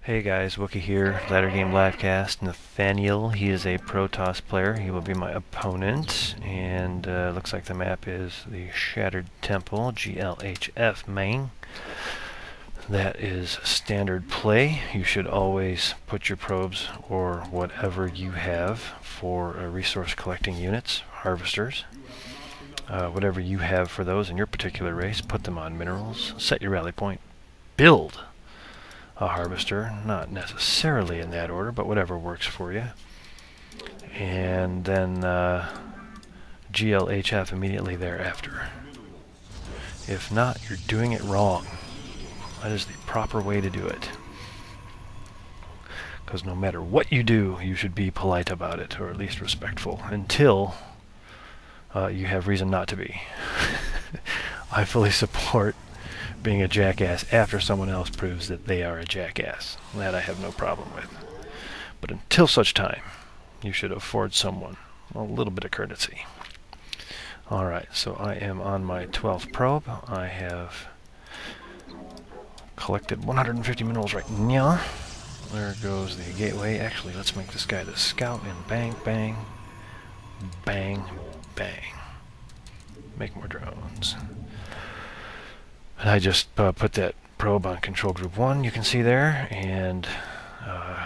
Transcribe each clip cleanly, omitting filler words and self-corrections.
Hey guys, Wookie here, Ladder Game Livecast. Nathanael, he is a Protoss player. He will be my opponent, and looks like the map is the Shattered Temple, GLHF main. That is standard play. You should always put your probes or whatever you have for resource collecting units, harvesters. Whatever you have for those in your particular race, put them on minerals, set your rally point, build a harvester, not necessarily in that order, but whatever works for you. And then GLHF immediately thereafter. If not, you're doing it wrong. That is the proper way to do it. Because no matter what you do, you should be polite about it, or at least respectful, until you have reason not to be. I fully support being a jackass after someone else proves that they are a jackass. That I have no problem with. But until such time, you should afford someone a little bit of courtesy. Alright, so I am on my 12th probe. I have collected 150 minerals right now. There goes the gateway. Actually, let's make this guy the scout and bang, bang, bang, bang. Make more drones. And I just put that probe on control group 1, you can see there, and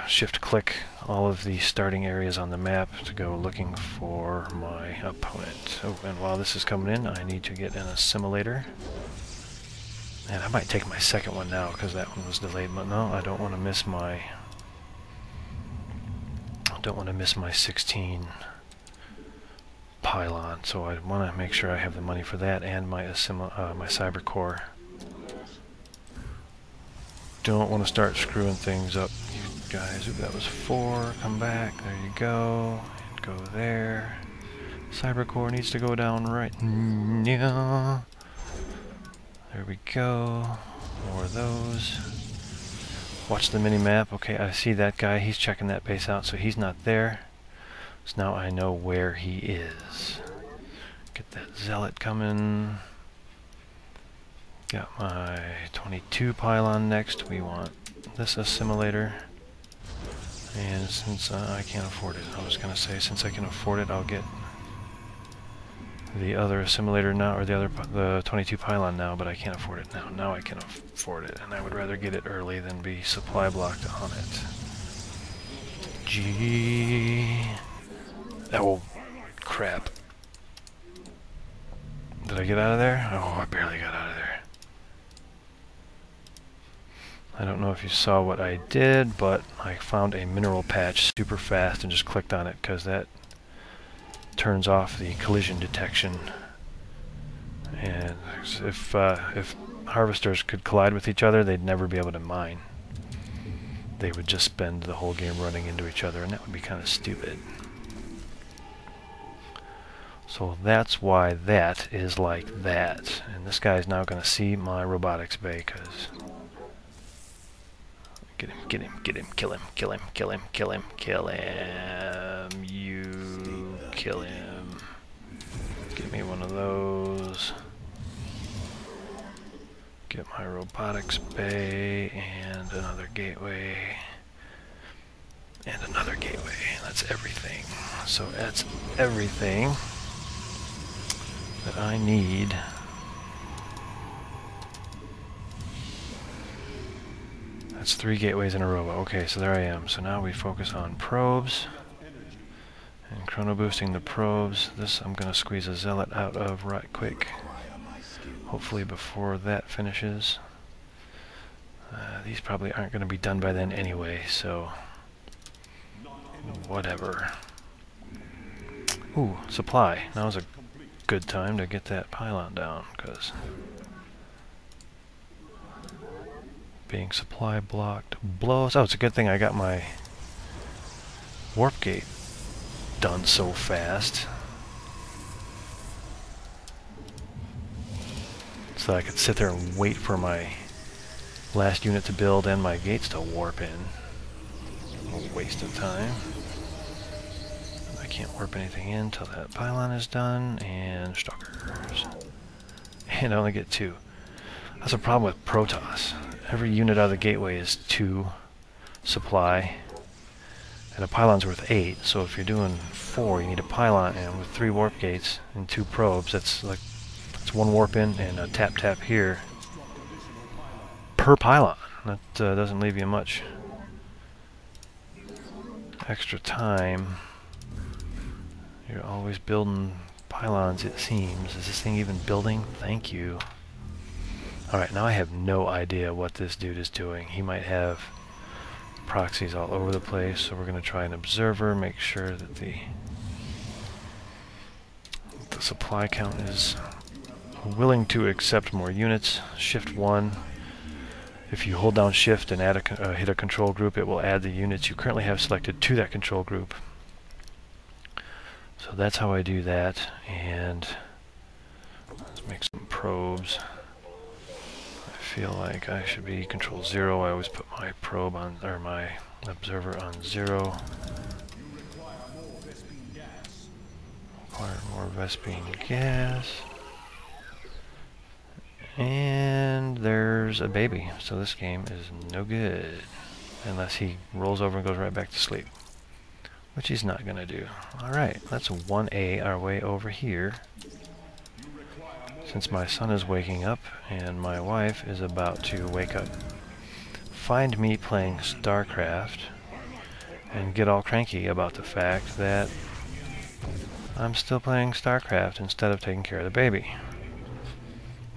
shift click all of the starting areas on the map to go looking for my opponent. Oh, and while this is coming in, I need to get an assimilator. And I might take my second one now because that one was delayed, but no, I don't want to miss my 16 pylon, so I want to make sure I have the money for that and my my cyber core. Don't want to start screwing things up, you guys. Ooh, that was 4. Come back. There you go. And go there. Cyber core needs to go down right now. There we go. More of those. Watch the mini-map. Okay, I see that guy. He's checking that base out, so he's not there. So now I know where he is. Get that zealot coming. Got my 22 pylon next. We want this assimilator. And since I can't afford it, I was going to say since I can afford it, I'll get the other assimilator now, or the 22 pylon now, but I can't afford it now. Now I can afford it, and I would rather get it early than be supply blocked on it. Oh, crap. Did I get out of there? Oh, I barely got out of there. I don't know if you saw what I did, but I found a mineral patch super fast and just clicked on it because that turns off the collision detection. And if harvesters could collide with each other, they'd never be able to mine. They would just spend the whole game running into each other, and that would be kind of stupid. So that's why that is like that. And this guy's now going to see my robotics bay, because get him, get him, get him, kill him, kill him, kill him, kill him, kill him. You kill him. Give me one of those. Get my robotics bay and another gateway. And another gateway. That's everything. So that's everything that I need. That's 3 gateways in a row. Okay, so there I am. So now we focus on probes and chrono boosting the probes. This I'm going to squeeze a zealot out of right quick. Hopefully before that finishes. These probably aren't going to be done by then anyway, so whatever. Ooh, supply. Now's a good time to get that pylon down, because being supply blocked blows. Oh, it's a good thing I got my warp gate done so fast, so I could sit there and wait for my last unit to build and my gates to warp in. A waste of time. I can't warp anything in until that pylon is done, and stalkers. And I only get 2. That's a problem with Protoss. Every unit out of the gateway is 2 supply, and a pylon's worth 8. So if you're doing 4, you need a pylon, and with 3 warp gates and 2 probes, that's 1 warp in and a tap here per pylon. That doesn't leave you much extra time. You're always building pylons, it seems. Is this thing even building? Thank you. Alright, now I have no idea what this dude is doing. He might have proxies all over the place, so we're going to try an observer, make sure that the supply count is willing to accept more units. Shift 1. If you hold down Shift and hit a control group, it will add the units you currently have selected to that control group. So that's how I do that, and let's make some probes. I feel like I should be control 0. I always put my probe on, or my observer on 0. Require more Vespene gas. And there's a baby, so this game is no good unless he rolls over and goes right back to sleep, which he's not going to do. Alright, that's 1A our way over here. Since my son is waking up and my wife is about to wake up, find me playing StarCraft and get all cranky about the fact that I'm still playing StarCraft instead of taking care of the baby.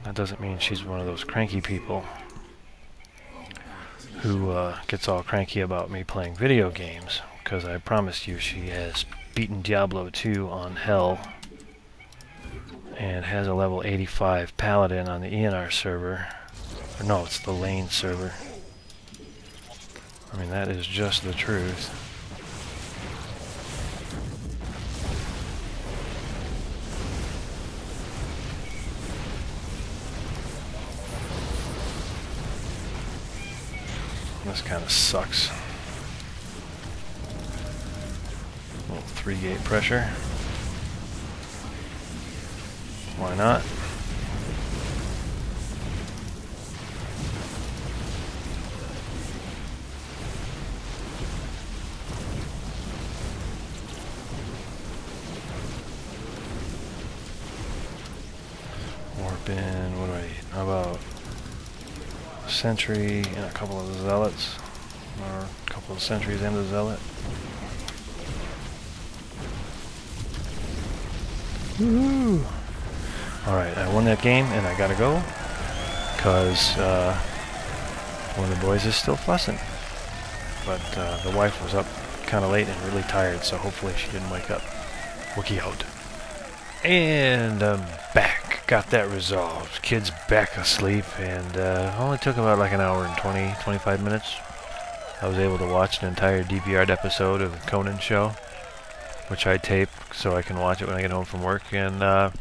That doesn't mean she's one of those cranky people who gets all cranky about me playing video games, because I promise you she has beaten Diablo 2 on Hell and has a level 85 Paladin on the ENR server. Or no, it's the Lane server. I mean, that is just the truth. This kind of sucks. A little 3-gate pressure. Why not? Warp in, what do I need? How about Sentry and a couple of Zealots, or a couple of Sentries and a Zealot. Woohoo! Alright, I won that game and I gotta go, because one of the boys is still fussing. But the wife was up kind of late and really tired, so hopefully she didn't wake up. Wookie out. And I'm back. Got that resolved. Kid's back asleep, and only took about like an hour and 25 minutes. I was able to watch an entire DVR'd episode of the Conan show, which I tape so I can watch it when I get home from work, and a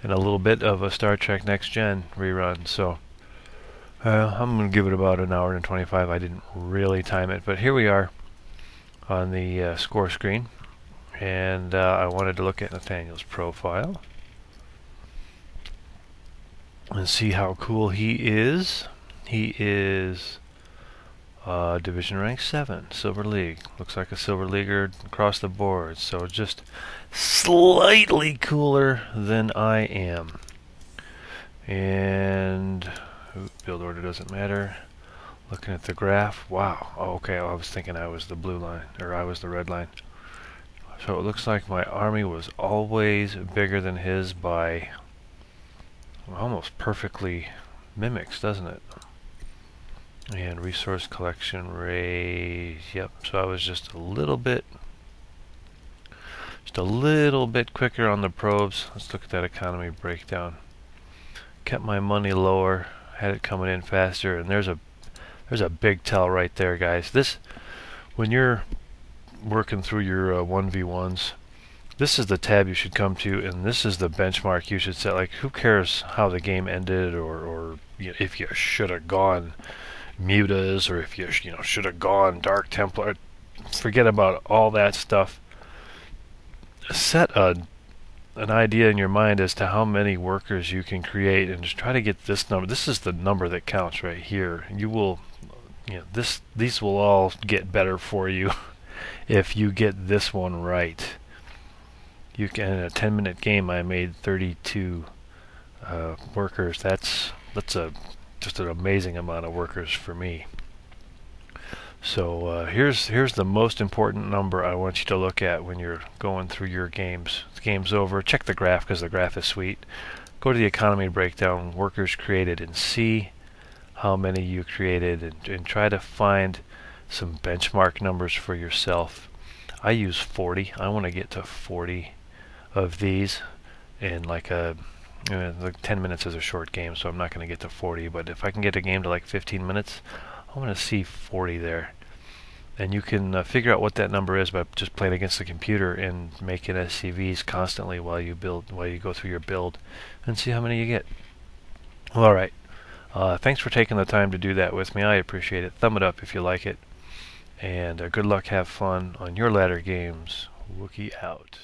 little bit of a Star Trek Next Gen rerun. So I'm going to give it about an hour and 25. I didn't really time it, but here we are on the score screen, and I wanted to look at Nathanael's profile and see how cool he is. He is Division rank 7, Silver League. Looks like a Silver Leaguer across the board, so just slightly cooler than I am. And build order doesn't matter. Looking at the graph, wow. Oh, okay, I was thinking I was the blue line, or I was the red line. So it looks like my army was always bigger than his by almost perfectly mimics, doesn't it? And resource collection rate, yep, so I was just a little bit quicker on the probes. Let's look at that economy breakdown. Kept my money lower, had it coming in faster, and there's a big tell right there, guys. This, when you're working through your 1v1s, this is the tab you should come to, and this is the benchmark you should set. Like, who cares how the game ended, or you know, if you should have gone Mutas, or if you should have gone Dark Templar. Forget about all that stuff. Set an idea in your mind as to how many workers you can create, and just try to get this number. This is the number that counts right here. You will these will all get better for you if you get this one right. You can, in a 10-minute game, I made 32 workers. That's just an amazing amount of workers for me. So here's the most important number I want you to look at when you're going through your games. The game's over. Check the graph because the graph is sweet. Go to the economy breakdown, workers created, and see how many you created, and try to find some benchmark numbers for yourself. I use 40. I want to get to 40 of these in like like 10 minutes is a short game, so I'm not going to get to 40, but if I can get a game to like 15 minutes, I want to see 40 there. And you can figure out what that number is by just playing against the computer and making SCVs constantly while you go through your build, and see how many you get. Well, alright. Thanks for taking the time to do that with me. I appreciate it. Thumb it up if you like it. And good luck, have fun on your ladder games. Wookie out.